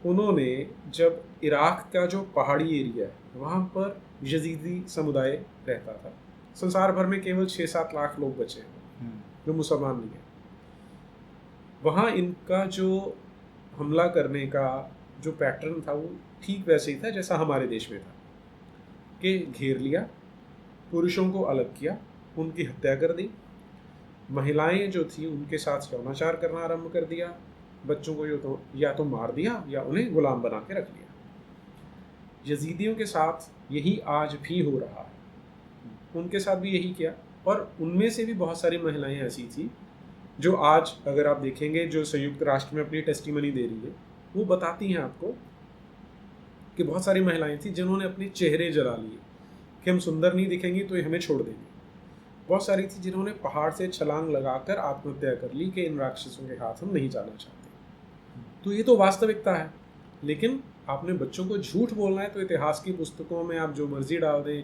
उन्होंने जब इराक का जो पहाड़ी एरिया है वहाँ पर यजीदी समुदाय रहता था, संसार भर में केवल 6-7 लाख लोग बचे हैं जो मुसलमान नहीं है, वहाँ इनका जो हमला करने का जो पैटर्न था वो ठीक वैसे ही था जैसा हमारे देश में था, कि घेर लिया, पुरुषों को अलग किया, उनकी हत्या कर दी, महिलाएं जो थी उनके साथ यौनाचार करना आरंभ कर दिया, बच्चों को या तो मार दिया या उन्हें गुलाम बना के रख लिया। यजीदियों के साथ यही आज भी हो रहा है, उनके साथ भी यही किया। और उनमें से भी बहुत सारी महिलाएं ऐसी थी जो आज अगर आप देखेंगे जो संयुक्त राष्ट्र में अपनी टेस्टिमनी दे रही है, वो बताती हैं आपको कि बहुत सारी महिलाएं थी जिन्होंने अपने चेहरे जला लिए कि हम सुंदर नहीं दिखेंगी तो ये हमें छोड़ देंगे। बहुत सारी थी जिन्होंने पहाड़ से छलांग लगाकर आत्महत्या कर ली कि इन राक्षसों के हाथ हम नहीं जाना चाहते। तो ये तो वास्तविकता है, लेकिन आपने बच्चों को झूठ बोलना है तो इतिहास की पुस्तकों में आप जो मर्जी डाल दें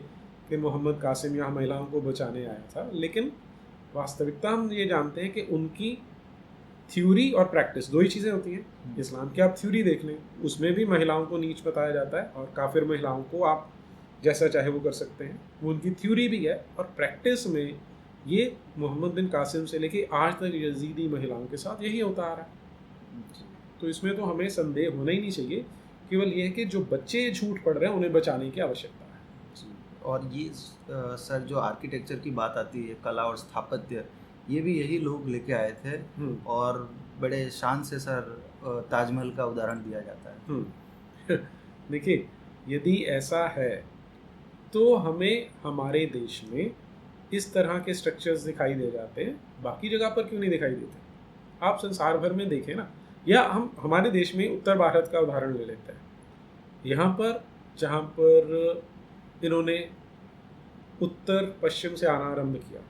कि मोहम्मद कासिम यहाँ महिलाओं को बचाने आया था, लेकिन वास्तविकता हम ये जानते हैं कि उनकी थ्योरी और प्रैक्टिस दो ही चीज़ें होती हैं। इस्लाम की आप थ्योरी देख लें, उसमें भी महिलाओं को नीच बताया जाता है, और काफिर महिलाओं को आप जैसा चाहे वो कर सकते हैं, वो उनकी थ्योरी भी है। और प्रैक्टिस में ये मोहम्मद बिन कासिम से लेके आज तक यजीदी महिलाओं के साथ यही होता आ रहा है। तो इसमें तो हमें संदेह होना ही नहीं चाहिए, केवल ये है कि जो बच्चे झूठ पढ़ रहे हैं उन्हें बचाने की आवश्यकता है। और ये सर जो आर्किटेक्चर की बात आती है, कला और स्थापत्य, ये भी यही लोग लेके आए थे, और बड़े शान से सर ताजमहल का उदाहरण दिया जाता है। देखिए, यदि ऐसा है तो हमें हमारे देश में इस तरह के स्ट्रक्चर्स दिखाई दे जाते हैं, बाकी जगह पर क्यों नहीं दिखाई देते? आप संसार भर में देखें ना, या हम हमारे देश में उत्तर भारत का उदाहरण ले लेते हैं। यहाँ पर जहाँ पर इन्होंने उत्तर पश्चिम से आना आरंभ किया,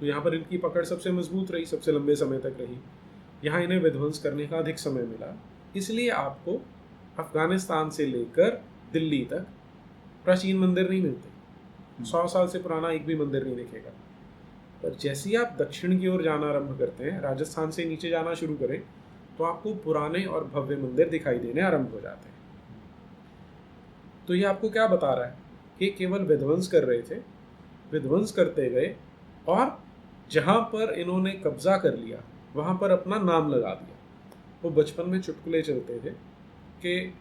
तो यहाँ पर इनकी पकड़ सबसे मजबूत रही, सबसे लंबे समय तक रही। यहाँ इन्हें विध्वंस करने का अधिक समय मिला, इसलिए आपको अफगानिस्तान से लेकर दिल्ली तक प्राचीन मंदिर नहीं मिलते। 100 साल से पुराना एक भी मंदिर नहीं दिखेगा। पर जैसे ही आप दक्षिण की ओर जाना आरंभ करते हैं, राजस्थान से नीचे जाना शुरू करें, तो आपको पुराने और भव्य मंदिर दिखाई देने आरंभ हो जाते हैं। तो ये आपको क्या बता रहा है कि केवल विध्वंस कर रहे थे, विध्वंस करते गए, और जहाँ पर इन्होंने कब्जा कर लिया वहाँ पर अपना नाम लगा दिया। वो बचपन में चुटकुले चलते थे कि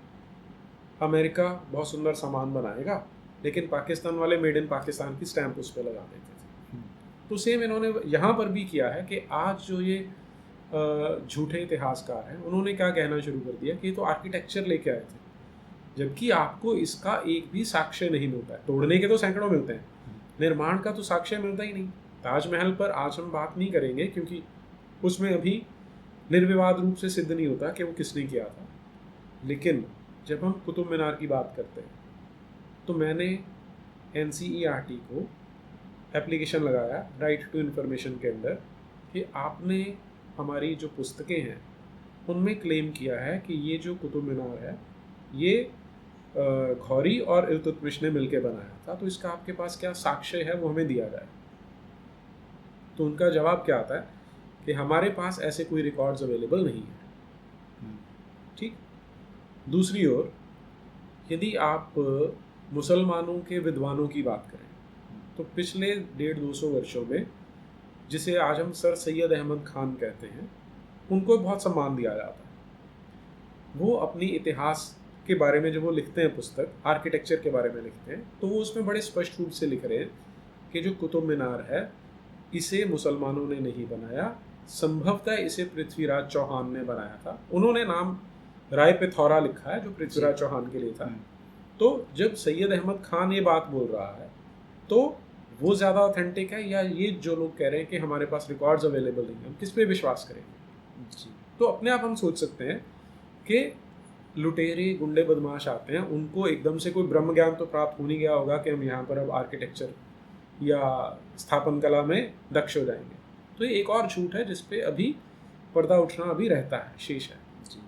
अमेरिका बहुत सुंदर सामान बनाएगा, लेकिन पाकिस्तान वाले मेड इन पाकिस्तान की स्टैंप उस पर लगा देते थे। तो सेम इन्होंने यहाँ पर भी किया है कि आज जो ये झूठे इतिहासकार हैं, उन्होंने क्या कहना शुरू कर दिया कि ये तो आर्किटेक्चर लेके आए थे, जबकि आपको इसका एक भी साक्ष्य नहीं मिलता है। तोड़ने के तो सैकड़ों मिलते हैं, निर्माण का तो साक्ष्य मिलता ही नहीं। ताजमहल पर आज हम बात नहीं करेंगे क्योंकि उसमें अभी निर्विवाद रूप से सिद्ध नहीं होता कि वो किसने किया था। लेकिन जब हम कुतुब मीनार की बात करते हैं, तो मैंने NCERT को एप्लीकेशन लगाया राइट टू इन्फॉर्मेशन के अंदर कि आपने हमारी जो पुस्तकें हैं उनमें क्लेम किया है कि ये जो कुतुब मीनार है ये घौरी और इल्तुतमिश ने मिलकर बनाया था, तो इसका आपके पास क्या साक्ष्य है वो हमें दिया जाए। तो उनका जवाब क्या आता है कि हमारे पास ऐसे कोई रिकॉर्ड्स अवेलेबल नहीं है। ठीक। दूसरी ओर यदि आप मुसलमानों के विद्वानों की बात करें, तो पिछले 150-200 वर्षों में, जिसे आज हम सर सैयद अहमद खान कहते हैं, उनको बहुत सम्मान दिया जाता है। वो अपनी इतिहास के बारे में जब वो लिखते हैं पुस्तक, आर्किटेक्चर के बारे में लिखते हैं, तो वो उसमें बड़े स्पष्ट रूप से लिख रहे हैं कि जो कुतुब मीनार है इसे मुसलमानों ने नहीं बनाया, संभवतः इसे पृथ्वीराज चौहान ने बनाया था। उन्होंने नाम राय पिथौरा लिखा है जो पृथ्वीराज चौहान के लिए था। तो जब सैयद अहमद खान ये बात बोल रहा है तो वो ज़्यादा ऑथेंटिक है या ये जो लोग कह रहे हैं कि हमारे पास रिकॉर्ड्स अवेलेबल नहीं है, हम किस पे विश्वास करेंगे? जी। तो अपने आप हम सोच सकते हैं कि लुटेरे गुंडे बदमाश आते हैं, उनको एकदम से कोई ब्रह्म ज्ञान तो प्राप्त हो नहीं गया होगा कि हम यहाँ पर अब आर्किटेक्चर या स्थापन कला में दक्ष हो जाएंगे। तो ये एक और झूठ है जिस पे अभी पर्दा उठना अभी रहता है, शेष है। जी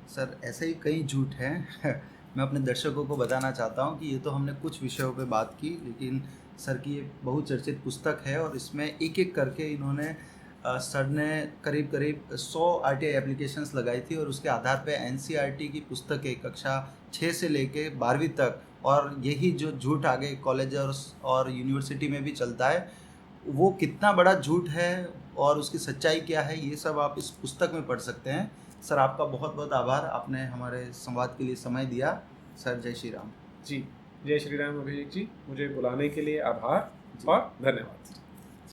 सर, ऐसे ही कई झूठ हैं मैं अपने दर्शकों को बताना चाहता हूँ कि ये तो हमने कुछ विषयों पे बात की, लेकिन सर की ये बहुचर्चित पुस्तक है और इसमें एक एक करके इन्होंने सर ने करीब करीब 100 आरटीआई एप्लीकेशंस लगाई थी और उसके आधार पे एनसीईआरटी की पुस्तकें कक्षा 6 से लेके 12वीं तक, और यही जो झूठ आगे कॉलेज और यूनिवर्सिटी में भी चलता है, वो कितना बड़ा झूठ है और उसकी सच्चाई क्या है, ये सब आप इस पुस्तक में पढ़ सकते हैं। सर आपका बहुत बहुत आभार, आपने हमारे संवाद के लिए समय दिया। सर जय श्री राम। जी, जय श्री राम अभिषेक जी, मुझे बुलाने के लिए आभार और धन्यवाद।